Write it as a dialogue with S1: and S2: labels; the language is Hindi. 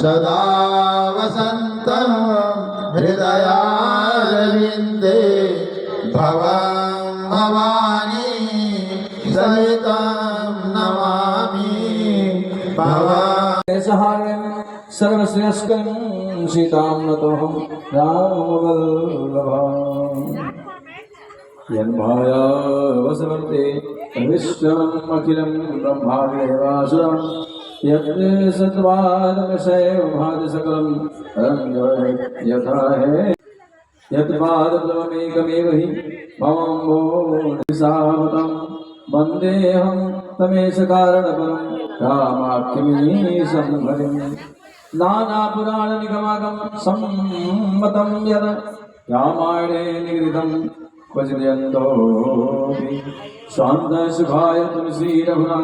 S1: सदा वसन्तं हृदयारविन्दे भवं भवानी सहितं नमामि
S2: सहायं सर्वश्रेष्ठं सीतां नतोऽहं रामवल्लभम् यन्माया वसवन्ते विश्वम् अखिलं ब्रह्मादेवासुरं यत् सत्त्वादकशैव भाति सकलं यथा है यत् पादमेकमेव हि ममम्बोधिसावतं वन्देऽहं तमेश कारणपरं रामाख्यमीशं हरिं नानापुराणनिगमागं सम्मतं यद रामायणे निगदितं क्वचिदन्तो स्वान्तसुखाय तुलसी रघुनाथ